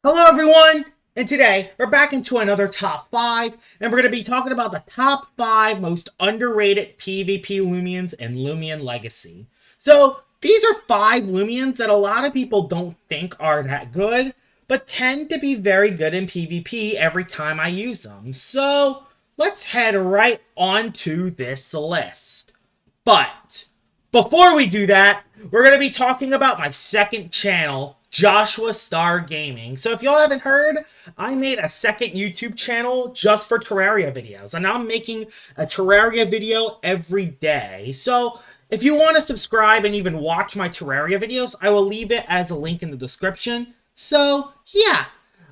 Hello everyone, and today we're back into another top 5, and we're going to be talking about the top 5 most underrated PvP Loomians in Loomian Legacy. So, these are 5 Loomians that a lot of people don't think are that good, but tend to be very good in PvP every time I use them. So, let's head right on to this list. But before we do that, we're going to be talking about my second channel, Joshua Star Gaming. So if y'all haven't heard, I made a second YouTube channel just for Terraria videos. And I'm making a Terraria video every day. So if you want to subscribe and even watch my Terraria videos, I will leave it as a link in the description. So yeah,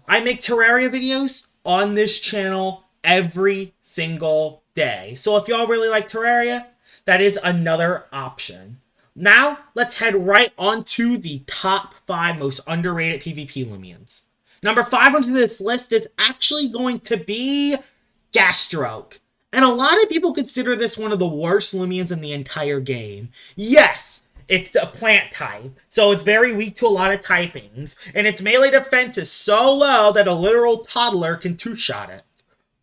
I make Terraria videos on this channel every single day. So if y'all really like Terraria, that is another option. Now, let's head right on to the top 5 most underrated PvP Loomians. Number 5 onto this list is actually going to be Gasstroke. And a lot of people consider this one of the worst Loomians in the entire game. Yes, it's a plant type, so it's very weak to a lot of typings, and its melee defense is so low that a literal toddler can two-shot it.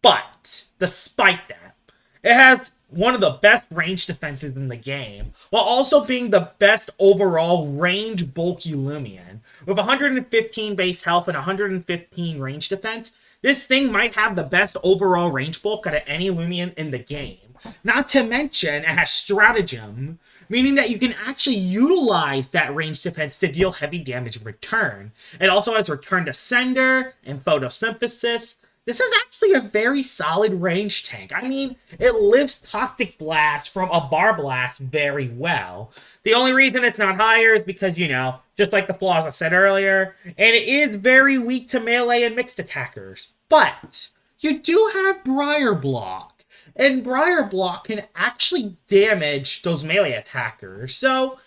But, despite that, it has one of the best range defenses in the game, while also being the best overall range bulky Loomian. With 115 base health and 115 range defense, this thing might have the best overall range bulk out of any Loomian in the game. Not to mention, it has stratagem, meaning that you can actually utilize that range defense to deal heavy damage in return. It also has return to sender and photosynthesis. This is actually a very solid range tank. I mean, it lifts Toxic Blast from a Bar Blast very well. The only reason it's not higher is because, just like the flaws I said earlier, and it is very weak to melee and mixed attackers. But you do have Briar Block, and Briar Block can actually damage those melee attackers. So,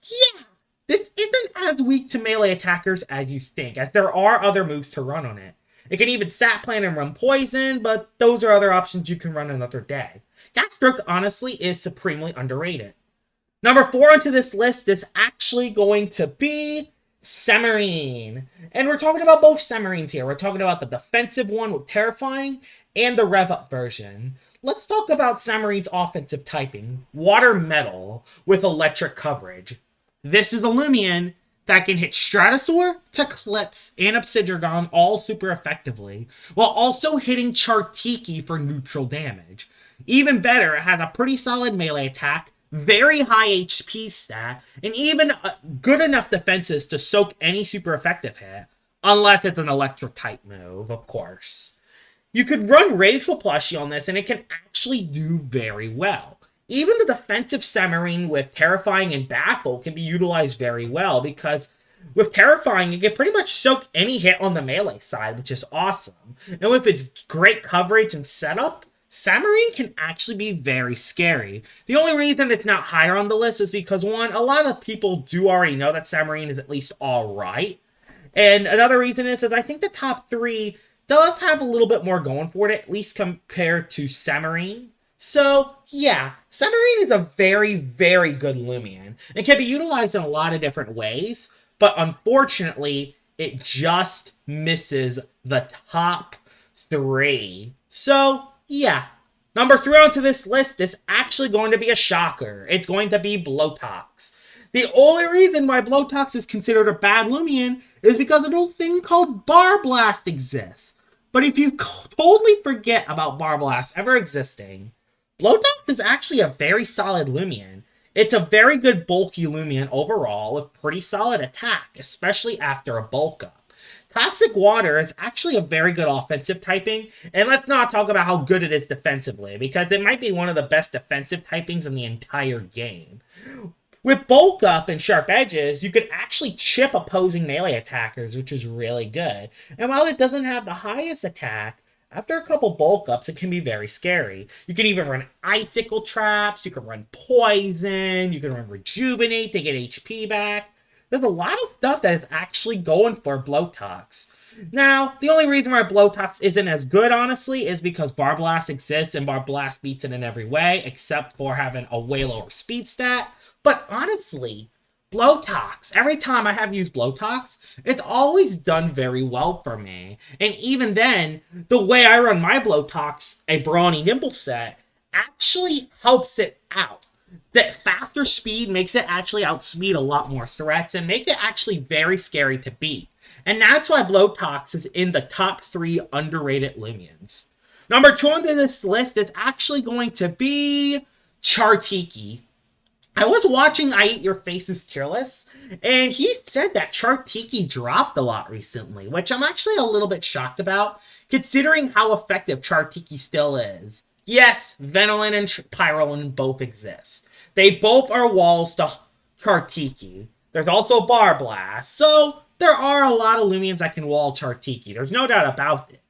yeah, this isn't as weak to melee attackers as you think, as there are other moves to run on it. It can even sap plant and run poison, but those are other options you can run another day. Gasstroke, honestly, is supremely underrated. Number 4 onto this list is actually going to be Submarine. And we're talking about both Submarines here. We're talking about the defensive one with Terrifying and the rev-up version. Let's talk about Submarine's offensive typing, Water Metal with electric coverage. This is a Loomian that can hit Stratosaur, Eclipse, and Obsidian all super effectively, while also hitting Chartiki for neutral damage. Even better, it has a pretty solid melee attack, very high HP stat, and even good enough defenses to soak any super effective hit, unless it's an electric type move, of course. You could run Rageful Plushie on this, and it can actually do very well. Even the defensive Submarine with Terrifying and Baffle can be utilized very well, because with Terrifying, you can pretty much soak any hit on the melee side, which is awesome. And with its great coverage and setup, Submarine can actually be very scary. The only reason it's not higher on the list is because, one, a lot of people do already know that Submarine is at least alright. And another reason is I think the top 3 does have a little bit more going for it, at least compared to Submarine. So, yeah, Submarine is a very, very good Loomian. It can be utilized in a lot of different ways, but unfortunately, it just misses the top 3. So, yeah. Number 3 onto this list is actually going to be a shocker. It's going to be Blowtalks. The only reason why Blowtalks is considered a bad Loomian is because an old thing called Bar Blast exists. But if you totally forget about Bar Blast ever existing, Blowtalks is actually a very solid Loomian. It's a very good bulky Loomian overall with pretty solid attack, especially after a bulk up. Toxic Water is actually a very good offensive typing, and let's not talk about how good it is defensively, because it might be one of the best defensive typings in the entire game. With Bulk Up and Sharp Edges, you can actually chip opposing melee attackers, which is really good. And while it doesn't have the highest attack, after a couple bulk ups, it can be very scary. You can even run icicle traps, you can run poison, you can run rejuvenate to get HP back. There's a lot of stuff that is actually going for Blowtalks. Now, the only reason why Blowtalks isn't as good, honestly, is because Bar Blast exists and Bar Blast beats it in every way, except for having a way lower speed stat. But honestly, Blowtalks. Every time I have used Blowtalks, it's always done very well for me. And even then, the way I run my Blowtalks, a Brawny Nimble set, actually helps it out. That faster speed makes it actually outspeed a lot more threats and make it actually very scary to beat. And that's why Blowtalks is in the top 3 underrated Loomians. Number 2 on this list is actually going to be Chartiki. I was watching I Eat Your Face's tier list, and he said that Chartiki dropped a lot recently, which I'm actually a little bit shocked about, considering how effective Chartiki still is. Yes, Venolin and Pyrolin both exist. They both are walls to Chartiki. There's also Bar Blast, so there are a lot of Loomians that can wall Chartiki. There's no doubt about it.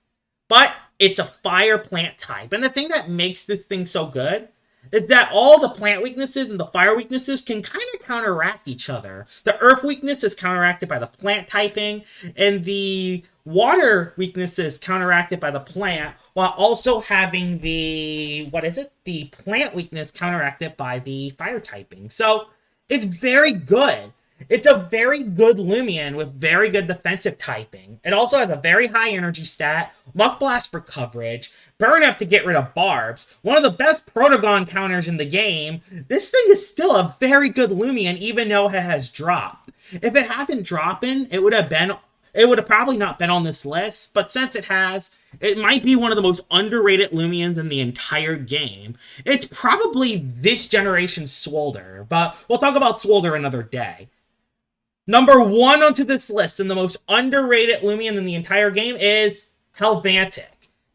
But it's a fire plant type, and the thing that makes this thing so good is that all the plant weaknesses and the fire weaknesses can kind of counteract each other. The earth weakness is counteracted by the plant typing, and the water weakness is counteracted by the plant, while also having the plant weakness counteracted by the fire typing. So it's very good. It's a very good Loomian with very good defensive typing. It also has a very high energy stat, Muck Blast for coverage, Burn Up to get rid of barbs, one of the best Protagon counters in the game. This thing is still a very good Loomian even though it has dropped. If it hadn't dropped it would have probably not been on this list, but since it has, it might be one of the most underrated Loomians in the entire game. It's probably this generation's Swolder, but we'll talk about Swolder another day. Number 1 onto this list and the most underrated Loomian in the entire game is Helvantic.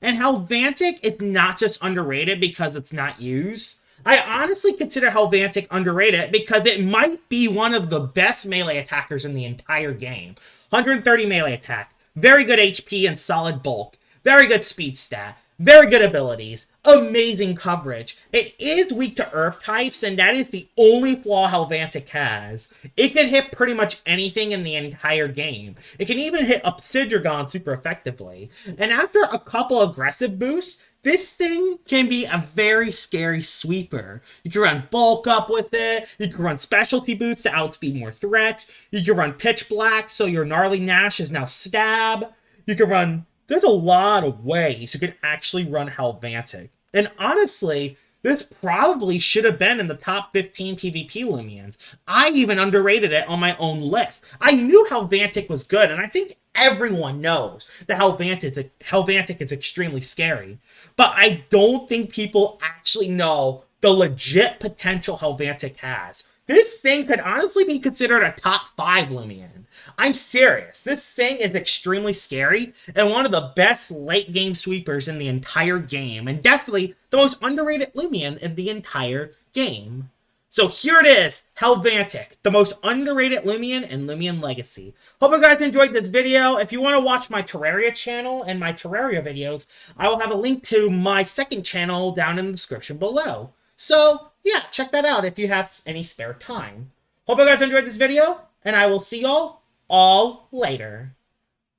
And Helvantic is not just underrated because it's not used. I honestly consider Helvantic underrated because it might be one of the best melee attackers in the entire game. 130 melee attack, very good HP and solid bulk, very good speed stat, very good abilities, amazing coverage. It is weak to earth types, and that is the only flaw Helvantic has. It can hit pretty much anything in the entire game. It can even hit Obsidragon super effectively. And after a couple aggressive boosts, this thing can be a very scary sweeper. You can run bulk up with it, you can run specialty boots to outspeed more threats, you can run pitch black so your gnarly Nash is now stab, you can run... There's a lot of ways you can actually run Helvantic. And honestly, this probably should have been in the top 15 PvP Loomians. I even underrated it on my own list. I knew Helvantic was good, and I think everyone knows that Helvantic is extremely scary. But I don't think people actually know the legit potential Helvantic has. This thing could honestly be considered a top 5 Loomian. I'm serious. This thing is extremely scary and one of the best late game sweepers in the entire game, and definitely the most underrated Loomian in the entire game. So here it is, Helvantic, the most underrated Loomian in Loomian Legacy. Hope you guys enjoyed this video. If you want to watch my Terraria channel and my Terraria videos, I will have a link to my second channel down in the description below. So, yeah, check that out if you have any spare time. Hope you guys enjoyed this video, and I will see y'all all later.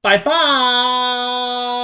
Bye-bye!